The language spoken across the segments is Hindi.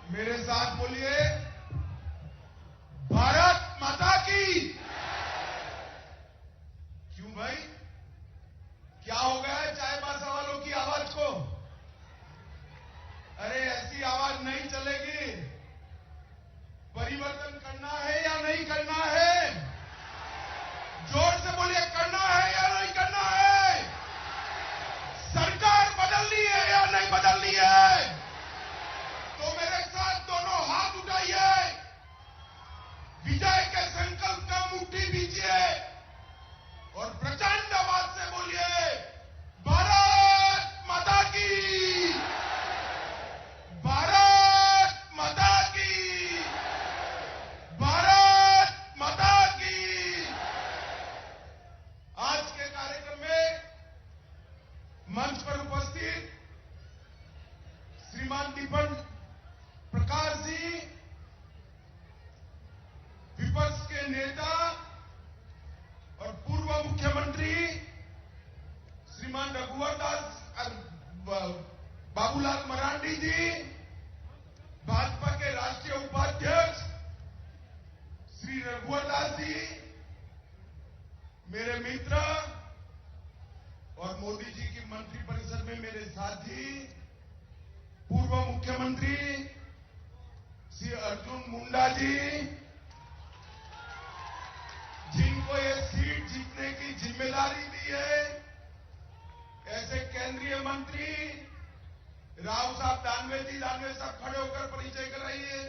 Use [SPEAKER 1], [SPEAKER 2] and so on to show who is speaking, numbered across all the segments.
[SPEAKER 1] मेरे साथ बोलिए, भारत माता की। क्यों भाई, क्या हो गया है चाय बासा वालों की आवाज को? अरे ऐसी आवाज नहीं चलेगी। परिवर्तन करना है या नहीं करना है? जोर से बोलिए, करना है या नहीं करना है? सरकार बदलनी है या नहीं बदलनी है? तो मेरे साथ दोनों हाथ उठाइए, विजय के संकल्प का मुट्ठी दीजिए और प्रचंड आवाज से बोलिए, भारत माता की, भारत माता की, भारत माता की। आज के कार्यक्रम में मंच पर उपस्थित श्रीमान दीपन प्रकाश जी, विपक्ष के नेता और पूर्व मुख्यमंत्री श्रीमान रघुवर दास बाबूलाल मरांडी जी, भाजपा के राष्ट्रीय उपाध्यक्ष श्री रघुवर दास जी, मेरे मित्र और मोदी जी की मंत्रिपरिषद में मेरे साथी पूर्व मुख्यमंत्री श्री अर्जुन मुंडा जी, जिनको ये सीट जीतने की जिम्मेदारी दी है, ऐसे केंद्रीय मंत्री राव साहब दानवे साहब खड़े होकर परिचय कराइए।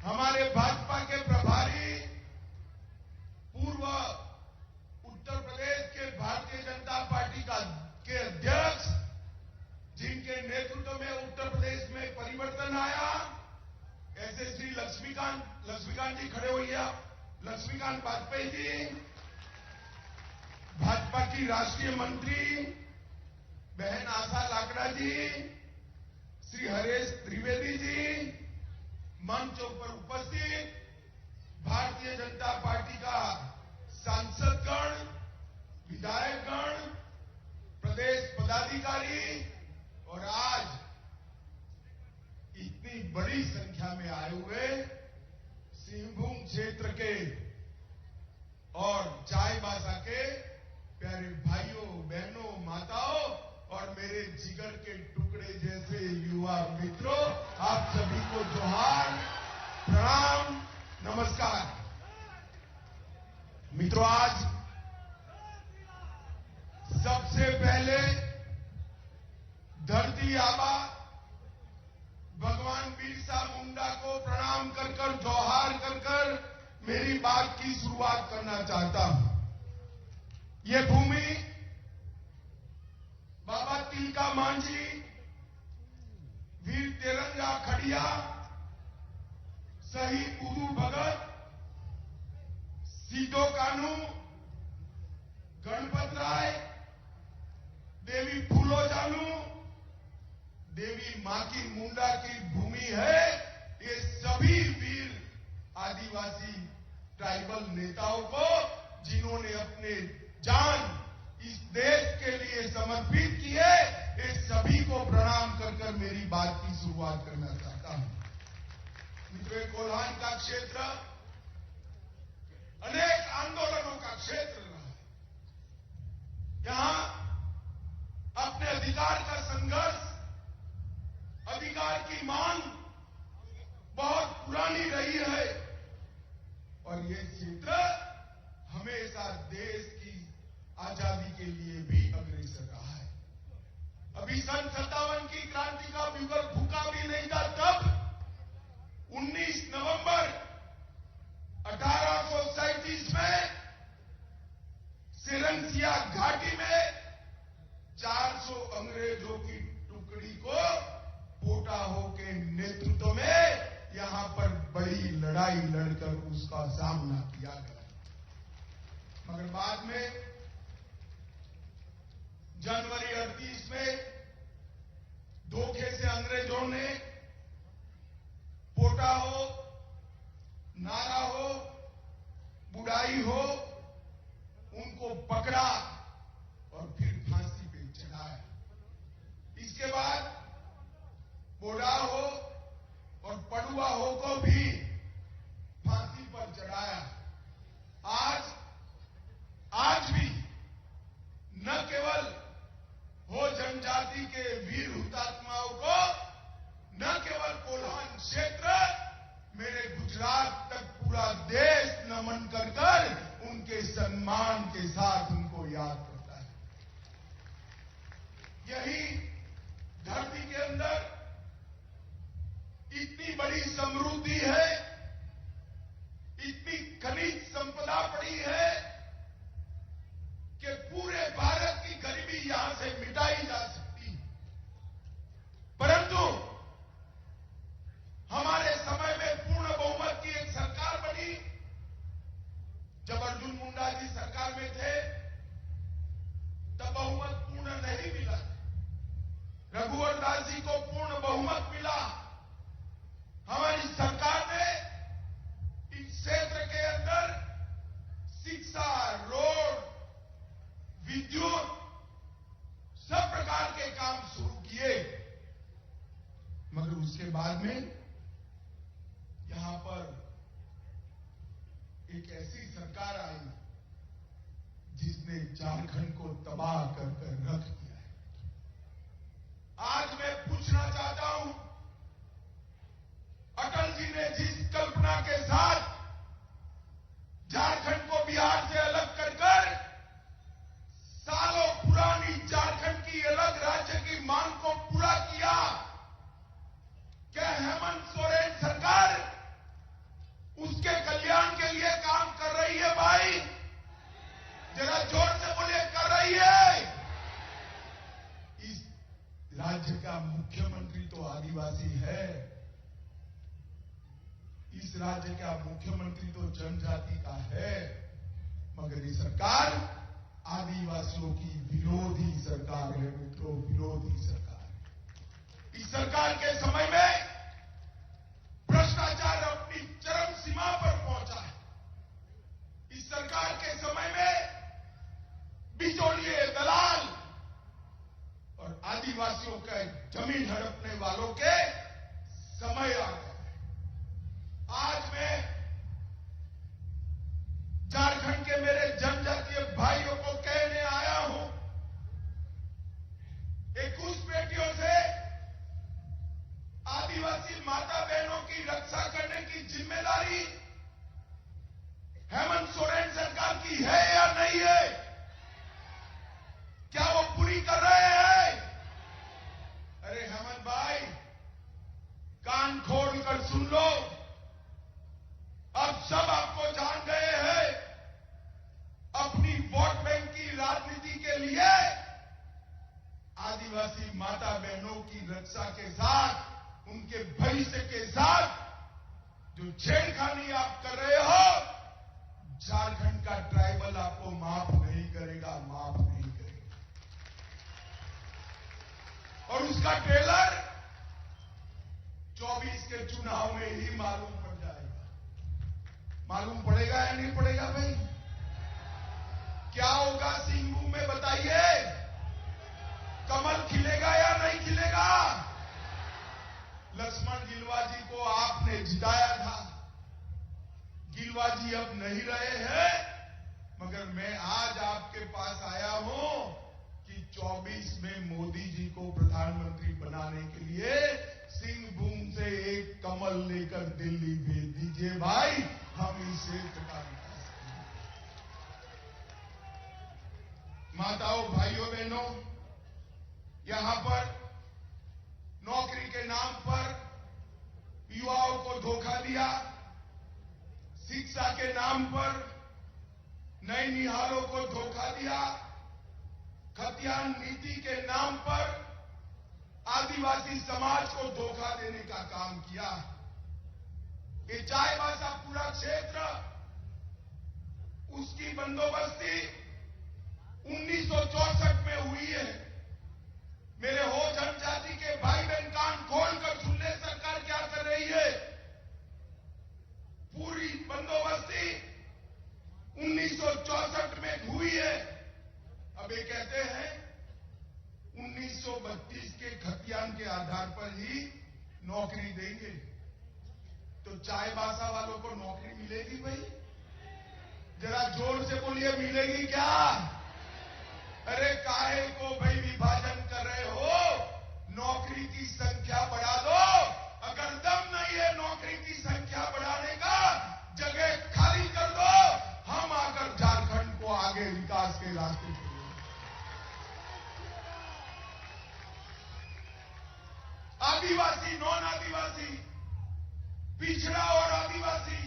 [SPEAKER 1] हमारे भाजपा के प्रभारी पूर्व उत्तर प्रदेश के भारतीय जनता पार्टी के अध्यक्ष, जिनके नेतृत्व में उत्तर प्रदेश में परिवर्तन आया, ऐसे श्री लक्ष्मीकांत जी खड़े होइए, लक्ष्मीकांत वाजपेयी जी, भाजपा की राष्ट्रीय मंत्री बहन आशा लाकड़ा जी, श्री हरेश त्रिवेदी जी, मंचों पर उपस्थित भारतीय जनता पार्टी का सांसदगण, विधायकगण, प्रदेश पदाधिकारी और आज इतनी बड़ी संख्या में आए हुए सिंहभूम क्षेत्र के और चाईबासा के प्यारे भाइयों, बहनों, माताओं और मेरे जिगर के टुकड़े जैसे युवा मित्रों, आप सभी को जोहार, प्रणाम, नमस्कार। मित्रों, आज सबसे पहले धरती आबा भगवान बिरसा मुंडा को प्रणाम कर जोहार कर मेरी बात की शुरुआत करना चाहता हूं। ये भूमि बाबा तिलका मांझी, वीर तेरंगा खड़िया, शहीद उदू भगत, सीतो कानू, गणपत राय, देवी फूलो जानू, देवी माकी मुंडा की भूमि है। ये सभी वीर आदिवासी ट्राइबल नेताओं को, जिन्होंने अपने जान इस देश के लिए समर्पित किए, इस सभी को प्रणाम कर मेरी बात की शुरुआत करना चाहता हूं। मित्रों, कोल्हान का क्षेत्र अनेक आंदोलनों का क्षेत्र रहा है। यहां अपने अधिकार का संघर्ष, अधिकार की मांग बहुत पुरानी रही है और ये क्षेत्र हमेशा देश की आजादी के लिए भी अग्रसर रहा है। अभी सन 57 की क्रांति का बिगुल फूका भी नहीं था, तब 19 नवंबर 1837 में सिरंसिया घाटी में 400 अंग्रेजों की टुकड़ी को पोटाहो के नेतृत्व में यहां पर बड़ी लड़ाई लड़कर उसका सामना किया गया। मगर बाद में जनवरी 38 में धोखे से अंग्रेजों ने पोटाहो, नारा हो, बुढ़ाई हो, उनको पकड़ा और फिर फांसी पे चढ़ाया। इसके बाद पोटाहो न केवल हो जनजाति के वीर हुतात्माओं को, न केवल कोल्हान क्षेत्र, मेरे गुजरात तक पूरा देश नमन कर कर उनके सम्मान के साथ उनको याद करता है। यही धरती के अंदर इतनी बड़ी समृद्धि है, इतनी खनिज संपदा पड़ी है कि पूरे भारत की गरीबी यहां से मिटाई जा सकती है। परंतु हमारे समय में पूर्ण बहुमत की एक सरकार बनी। जब अर्जुन मुंडा जी सरकार में थे तब बहुमत पूर्ण नहीं मिला। रघुवर दास जी को पूर्ण बहुमत मिला। हमारी सरकार ने इस क्षेत्र के अंदर शिक्षा, रोड, विद्युत, सब प्रकार के काम शुरू किए, मगर उसके बाद में यहां पर एक ऐसी सरकार आई जिसने झारखंड को तबाह कर रख दिया है। आज मैं पूछना चाहता हूं, अटल जी ने जिस कल्पना के साथ झारखंड को बिहार से अलग कर सालों पुरानी झारखंड की अलग राज्य की मांग को पूरा किया, क्या हेमंत सोरेन सरकार उसके कल्याण के लिए काम कर रही है? भाई जरा जोर से बोलिए, कर रही है? इस राज्य का मुख्यमंत्री तो आदिवासी है, इस राज्य का मुख्यमंत्री तो जनजाति का है, मगर ये सरकार आदिवासियों की विरोधी सरकार है मित्रों, विरोधी सरकार। इस सरकार के समय में भ्रष्टाचार अपनी चरम सीमा पर पहुंचा है। इस सरकार के समय में बिचौलिए, दलाल और आदिवासियों के जमीन हड़पने वालों के समय आ गया। आज मैं झारखंड के मेरे जनजातीय भाइयों को कहने आया हूं, एक घुसपैठियों से आदिवासी माता बहनों की रक्षा करने की जिम्मेदारी हेमंत सोरेन सरकार की है या नहीं है? क्या वो पूरी कर रहे हैं? अरे हेमंत भाई, कान खोलकर सुन लो, अब सब आपको जान गए हैं। अपनी वोट बैंक की राजनीति के लिए आदिवासी माता बहनों की रक्षा के साथ, उनके भविष्य के साथ जो छेड़खानी आप कर रहे हो, झारखंड का ट्राइबल आपको माफ नहीं करेगा, माफ नहीं करेगा। और उसका ट्रेलर 24 के चुनाव में ही मालूम पड़ जाएगा। मालूम पड़ेगा या नहीं पड़ेगा भाई? क्या होगा सिंहभूम में बताइए? कमल खिलेगा या नहीं खिलेगा? लक्ष्मण गिलुआ जी को आपने जिताया था, गिलुआ जी अब नहीं रहे हैं, मगर मैं आज आपके पास आया हूं कि 24 में मोदी जी को प्रधानमंत्री बनाने के लिए सिंहभूम से एक कमल लेकर दिल्ली भेज दीजिए भाई, हम इसे विकास करेंगे। माताओं, भाइयों, बहनों, यहां पर नौकरी के नाम पर युवाओं को धोखा दिया, शिक्षा के नाम पर नैनिहालों को धोखा दिया, खतियान नीति के नाम पर आदिवासी समाज को धोखा देने का काम किया। ये चाईबासा पूरा क्षेत्र, उसकी बंदोबस्ती 1964 में हुई है। मेरे हो जनजाति के भाई बहन कान खोलकर सुन ले, सरकार क्या कर रही है। पूरी बंदोबस्ती 1964 में हुई है। अब ये कहते हैं 1932 के खतियान के आधार पर ही नौकरी देंगे, तो चाईबासा वालों को नौकरी मिलेगी भाई? जरा जोर से बोलिए, मिलेगी क्या? अरे आदिवासी, नॉन आदिवासी, पिछड़ा और आदिवासी,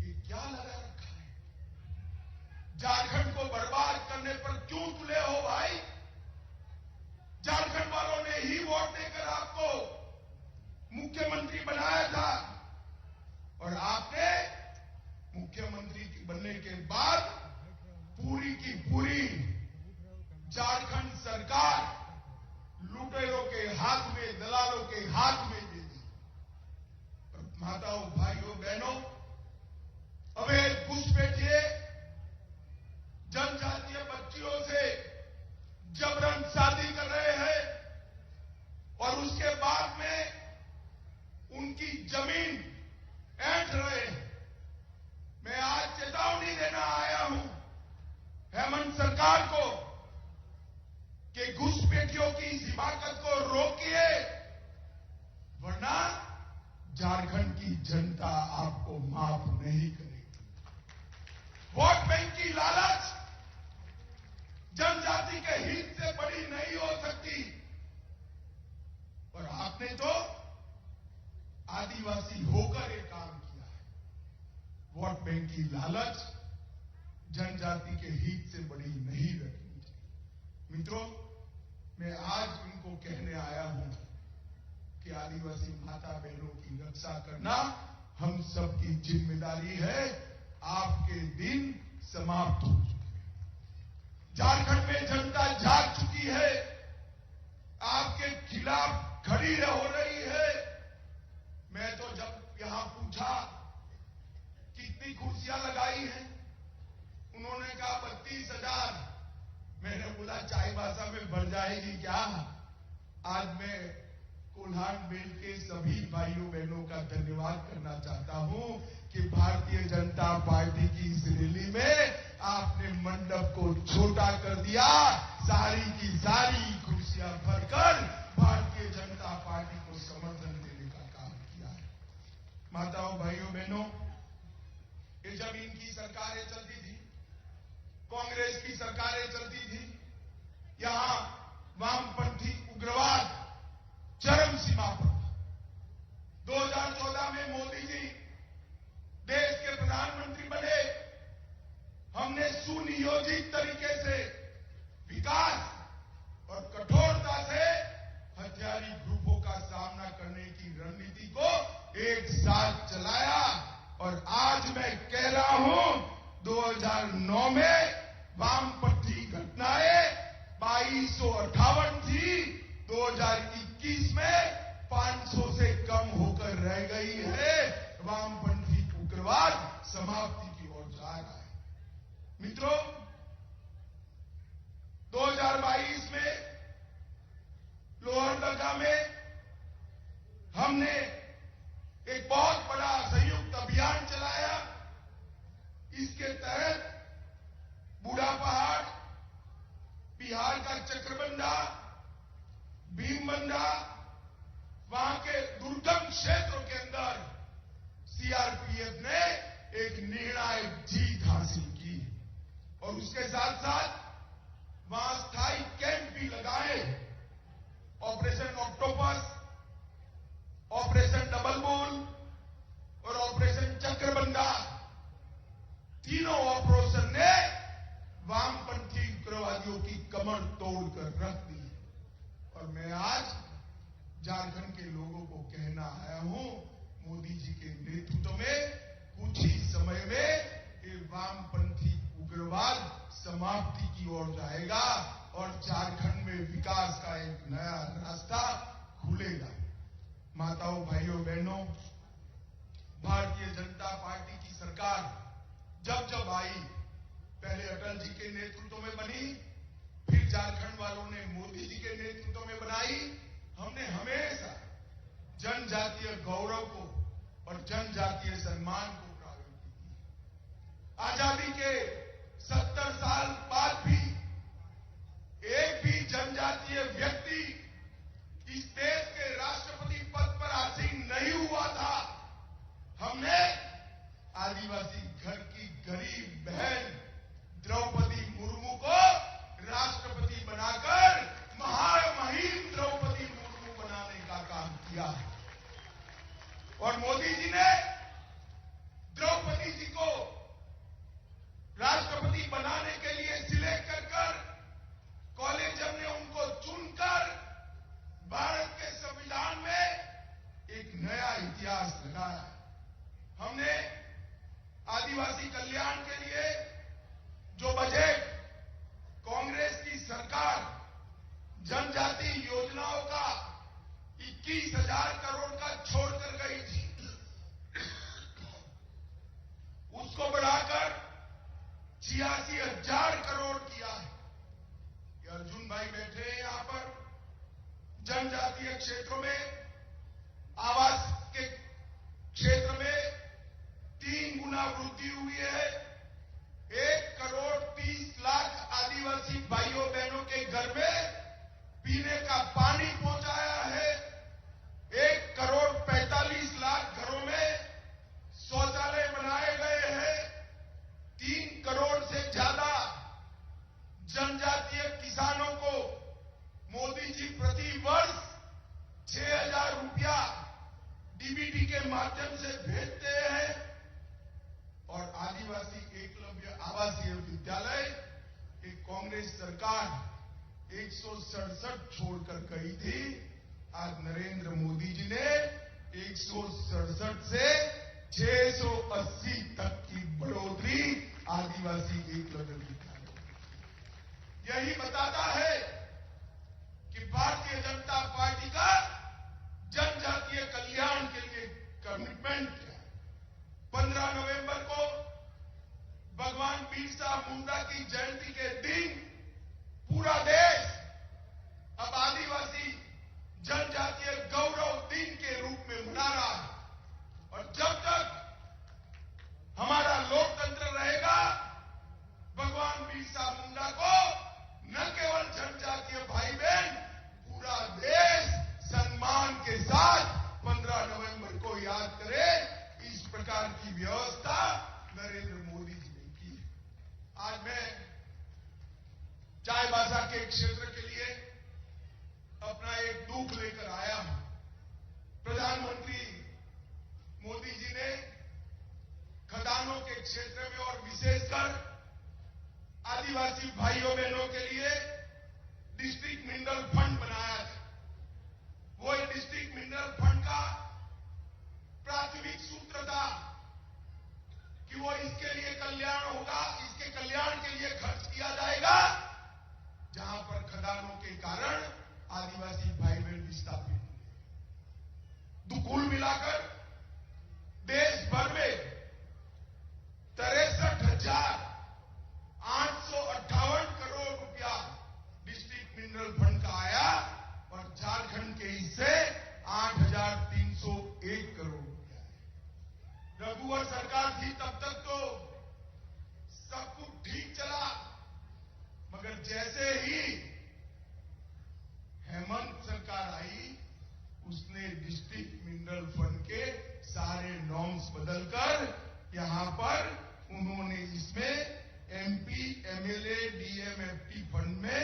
[SPEAKER 1] ये क्या लगा रखा है? झारखंड को बर्बाद करने पर क्यों तुले हो भाई? झारखंड वालों ने ही वोट देकर आपको मुख्यमंत्री बनाया था और आपने मुख्यमंत्री बनने के बाद पूरी की पूरी झारखंड सरकार लुटेरों के हाथ में, दलालों के हाथ में दे दी। माताओं, भाइयों, बहनों, अवैध घुसपैठिए जनजातीय बच्चियों से जबरन शादी कर रहे हैं और उसके बाद में उनकी जमीन ऐंठ रहे हैं। मैं आज चेतावनी देना आया हूं हेमंत सरकार को कि घुसपैठियों की इस हिमाकत को रोकिए, वरना झारखंड की जनता आपको माफ नहीं करेगी। वोट बैंक की लालच जनजाति के हित से बड़ी नहीं हो सकती और आपने तो आदिवासी होकर एक काम किया है। वोट बैंक की लालच जनजाति के हित से बड़ी नहीं रखनी चाहिए। मित्रों, मैं आज इनको कहने आया हूं कि आदिवासी माता बहनों की रक्षा करना हम सबकी जिम्मेदारी है। आपके दिन समाप्त हो चुके हैं। झारखंड में जनता जाग चुकी है, आपके खिलाफ खड़ी हो रही है। मैं तो जब यहां पूछा कितनी कुर्सियां लगाई हैं, उन्होंने कहा 32,000। मैंने बोला चाईबासा में बढ़ जाएगी क्या? आज मैं कोल्हान बेल्ट के सभी भाइयों बहनों का धन्यवाद करना चाहता हूं कि भारतीय जनता पार्टी की इस रैली में आपने मंडप को छोटा कर दिया, सारी की सारी कुर्सियां भरकर भारतीय जनता पार्टी को समर्थन देने का काम किया है। माताओं, भाइयों, बहनों, ये जब इनकी सरकारें चलती थी, कांग्रेस की सरकारें चलती थी, यहां वामपंथी उग्रवाद चरम सीमा पर था। 2014 में मोदी जी देश के प्रधानमंत्री बने, हमने सुनियोजित तरीके से विकास और कठोरता से हथियारी ग्रुपों का सामना करने की रणनीति को एक साथ चलाया और आज मैं कह रहा हूं 2009 में वामपंथी घटनाएं 2258 थी, 2021 में 500 से कम होकर रह गई है। वामपंथी उग्रवाद समाप्ति की ओर जा रहा है। मित्रों, 2022 में लोहरदगा में हमने एक बहुत बड़ा संयुक्त अभियान चलाया। इसके तहत बूढ़ा पहाड़, बिहार का चक्रबंधा, भीमबंधा, वहां के दुर्गम क्षेत्रों के अंदर सीआरपीएफ ने एक निर्णायक जीत हासिल की और उसके साथ साथ वहां स्थायी कैंप भी लगाए। Operation octopus, operation double bull और ऑपरेशन चक्रबंधा, तीनों ऑपरेशन ने वामपंथी उग्रवादियों की कमर तोड़कर रख दी। और मैं आज झारखंड के लोगों को कहना आया हूं, मोदी जी के नेतृत्व में कुछ ही समय में ये वामपंथी उग्रवाद समाप्ति की ओर जाएगा और झारखंड में विकास का एक नया रास्ता खुलेगा। माताओं, भाइयों, बहनों, भारतीय जनता पार्टी की सरकार जब जब आई, पहले अटल जी के नेतृत्व में बनी, फिर झारखंड वालों ने मोदी जी के नेतृत्व में बनाई। हमने हमेशा जनजातीय गौरव को और जनजातीय सम्मान को प्रायोरिटी दी। आजादी के 70 साल बाद भी एक भी जनजातीय व्यक्ति इस देश के राष्ट्रपति पद पर आसीन नहीं हुआ था। हमने आदिवासी घर की गरीब बहन द्रौपदी मुर्मू को राष्ट्रपति बनाकर महामहिम द्रौपदी मुर्मू बनाने का क्षेत्रों में, आवास के क्षेत्र में 3 गुना वृद्धि हुई है। 1,30,00,000 आदिवासी भाइयों बहनों के घर में पीने का पानी पहुंचाया है। 1,45,00,000 घरों में शौचालय बनाए गए हैं। 3 करोड़ से ज्यादा जनजातीय किसानों को मोदी जी प्रति वर्ष 6,000 रुपया डीबीटी के माध्यम से भेजते हैं। और आदिवासी एकलव्य आवासीय विद्यालय एक कांग्रेस सरकार 167 छोड़कर गई थी। आज नरेंद्र मोदी जी ने 167 से 680 तक की बढ़ोतरी आदिवासी एकलव्य विद्यालय। यही बताता है कि भारतीय जनता पार्टी का जनजातीय कल्याण के लिए कमिटमेंट क्या है। 15 नवंबर को भगवान बिरसा मुंडा की जयंती के दिन पूरा देश अब आदिवासी जनजातीय गौरव दिन के रूप में मना रहा है। और जब तक हमारा लोकतंत्र रहेगा, भगवान बिरसा मुंडा को न केवल जनजातीय भाई बहन, पूरा देश सम्मान के साथ 15 नवंबर को याद करे। इस प्रकार की व्यवस्था नरेंद्र मोदी जी ने की है। आज मैं चाईबासा के क्षेत्र के लिए अपना एक दुख लेकर आया हूं। प्रधानमंत्री मोदी जी ने खदानों के क्षेत्र में और विशेषकर आदिवासी भाइयों बहनों के लिए डिस्ट्रिक्ट मिनरल फंड बनाया था। वो डिस्ट्रिक्ट मिनरल फंड का प्राथमिक सूत्र था कि वो इसके लिए कल्याण होगा, इसके कल्याण के लिए खर्च किया जाएगा जहां पर खदानों के कारण आदिवासी भाई बहन विस्थापित हुए। कुल मिलाकर देश भर में 63,858 करोड़ रुपया डिस्ट्रिक्ट मिनरल फंड का आया और झारखंड के हिस्से 8,301 करोड़ रुपया है। रघुवर सरकार थी तब तक तो सब कुछ ठीक चला, मगर जैसे ही हेमंत सरकार आई, उसने डिस्ट्रिक्ट मिनरल फंड के सारे नॉर्म्स बदलकर यहां पर उन्होंने इसमें एमपी, एमएलए, डीएमएफटी फंड में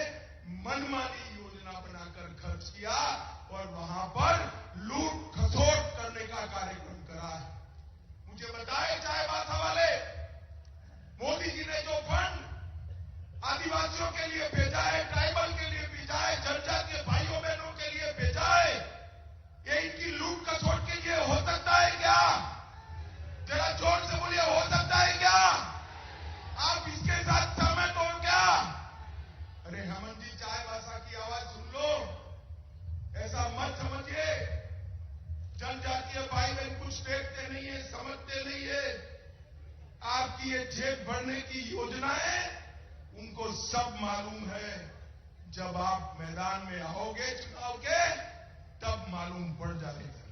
[SPEAKER 1] मनमानी योजना बनाकर खर्च किया और वहां पर लूट खसोट करने का कार्यक्रम करा है। मुझे बताए चाईबासा वाले, मोदी जी ने जो फंड आदिवासियों के लिए भेजा है, ट्राइबल के लिए भेजा है, जनजातीय भाइयों बहनों के लिए भेजा है, ये इनकी लूट खसोट के लिए हो सकता है क्या? जरा जोर से बोलिए, हो सकता है क्या? आप इसके साथ सहमत हो क्या? अरे हेमंत जी, चाईबासा की आवाज सुन लो। ऐसा मत समझिए जनजातीय भाई बहन कुछ देखते नहीं है, समझते नहीं है। आपकी ये जेब भरने की योजनाएं उनको सब मालूम है। जब आप मैदान में आओगे चुनाव के, तब मालूम पड़ जाएगा।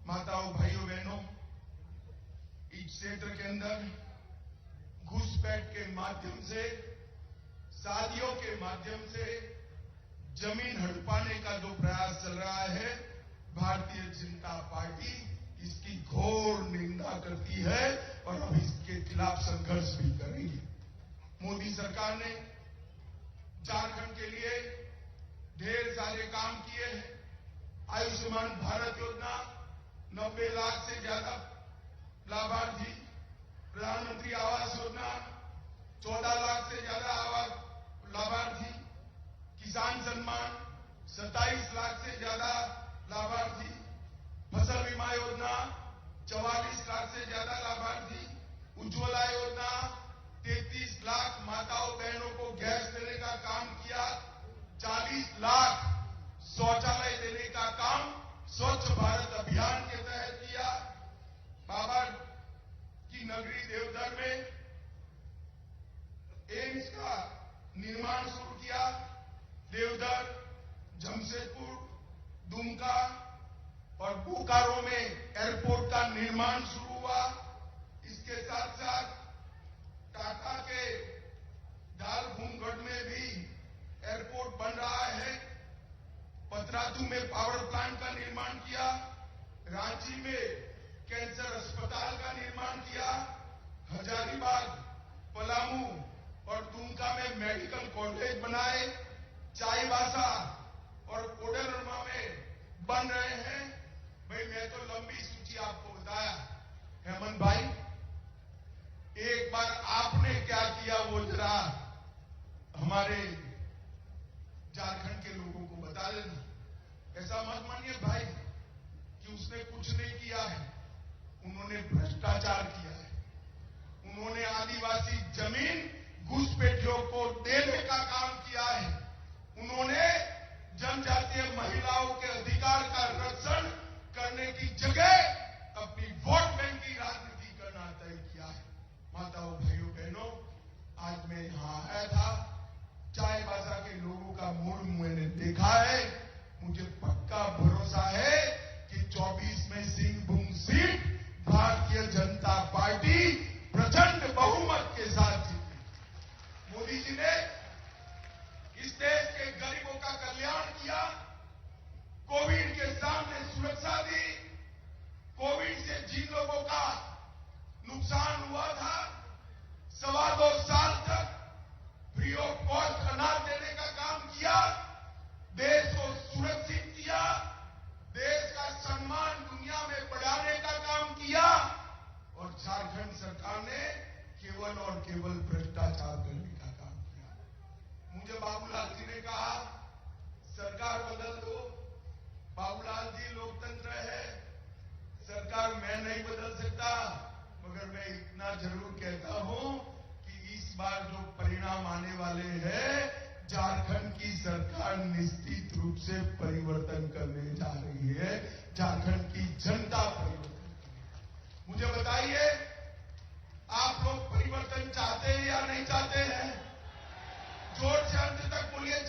[SPEAKER 1] माताओं, भाइयों, बहनों, इस क्षेत्र के अंदर घुसपैठ के माध्यम से, शादियों के माध्यम से जमीन हड़पाने का जो प्रयास चल रहा है, भारतीय जनता पार्टी इसकी घोर निंदा करती है और अब इसके खिलाफ संघर्ष भी करेंगे। मोदी सरकार ने झारखंड के लिए ढेर सारे काम किए हैं। आयुष्मान भारत योजना 90 लाख से ज्यादा लाभार्थी, प्रधानमंत्री आवास योजना 14 लाख से ज्यादा लाभार्थी, किसान सम्मान 27 लाख से ज्यादा लाभार्थी, फसल बीमा योजना 44 लाख से ज्यादा लाभार्थी, उज्ज्वला योजना 33 लाख माताओं बहनों को गैस देने का काम किया, 40 लाख शौचालय देने का काम स्वच्छ भारत अभियान के तहत किया। बाबा की नगरी देवघर में एम्स का निर्माण शुरू किया। देवघर, जमशेदपुर, दुमका और बोकारो में एयरपोर्ट का निर्माण शुरू हुआ। इसके साथ साथ टाटा के डालभूमगढ़ में भी एयरपोर्ट बन रहा है। पतरातू में पावर प्लांट का निर्माण किया। रांची में कैंसर अस्पताल का निर्माण किया। हजारीबाग, पलामू और दुमका में मेडिकल कॉलेज बनाए। चाईबासा और कोडरमा में बन रहे हैं। भाई मैं तो लंबी सूची आपको बताया। हेमंत भाई, एक बार आपने क्या किया वो जरा हमारे झारखंड के लोगों को बता देना। ऐसा मत मानिए भाई कि उसने कुछ नहीं किया है। उन्होंने भ्रष्टाचार किया है। उन्होंने आदिवासी जमीन घुसपैठियों को देने का काम किया है। उन्होंने जनजातीय महिलाओं के अधिकार का रक्षण करने की जगह अपनी वोट बैंक की राजनीति करना तय किया है। माताओं, भाइयों, बहनों, आज मैं यहां आया था। चाईबासा के लोगों का मूड मैंने देखा है। मुझे पक्का भरोसा है कि 24 में सिंहभूम सीट भारतीय जनता पार्टी प्रचंड बहुमत के साथ जीती। मोदी जी ने इस देश के गरीबों का कल्याण किया। कोविड के सामने सुरक्षा दी। कोविड से जिन लोगों का नुकसान हुआ था, 2.25 साल तक फ्री ऑफ कॉस्ट अनाज देने का काम किया। देश को सुरक्षित किया। देश का सम्मान दुनिया में बढ़ाने का काम किया। और झारखंड सरकार ने केवल और केवल भ्रष्टाचार करने का काम किया। मुझे बाबूलाल जी ने कहा सरकार बदल दो। बाबूलाल जी, लोकतंत्र है, सरकार मैं नहीं बदल सकता, मगर मैं इतना जरूर कहता हूं कि इस बार जो परिणाम आने वाले हैं, झारखंड की सरकार निश्चित रूप से परिवर्तन करने जा रही है। झारखंड की जनता परिवर्तन करेगी। मुझे बताइए, आप लोग परिवर्तन चाहते हैं या नहीं चाहते हैं? जोर से अंत तक बोलिए।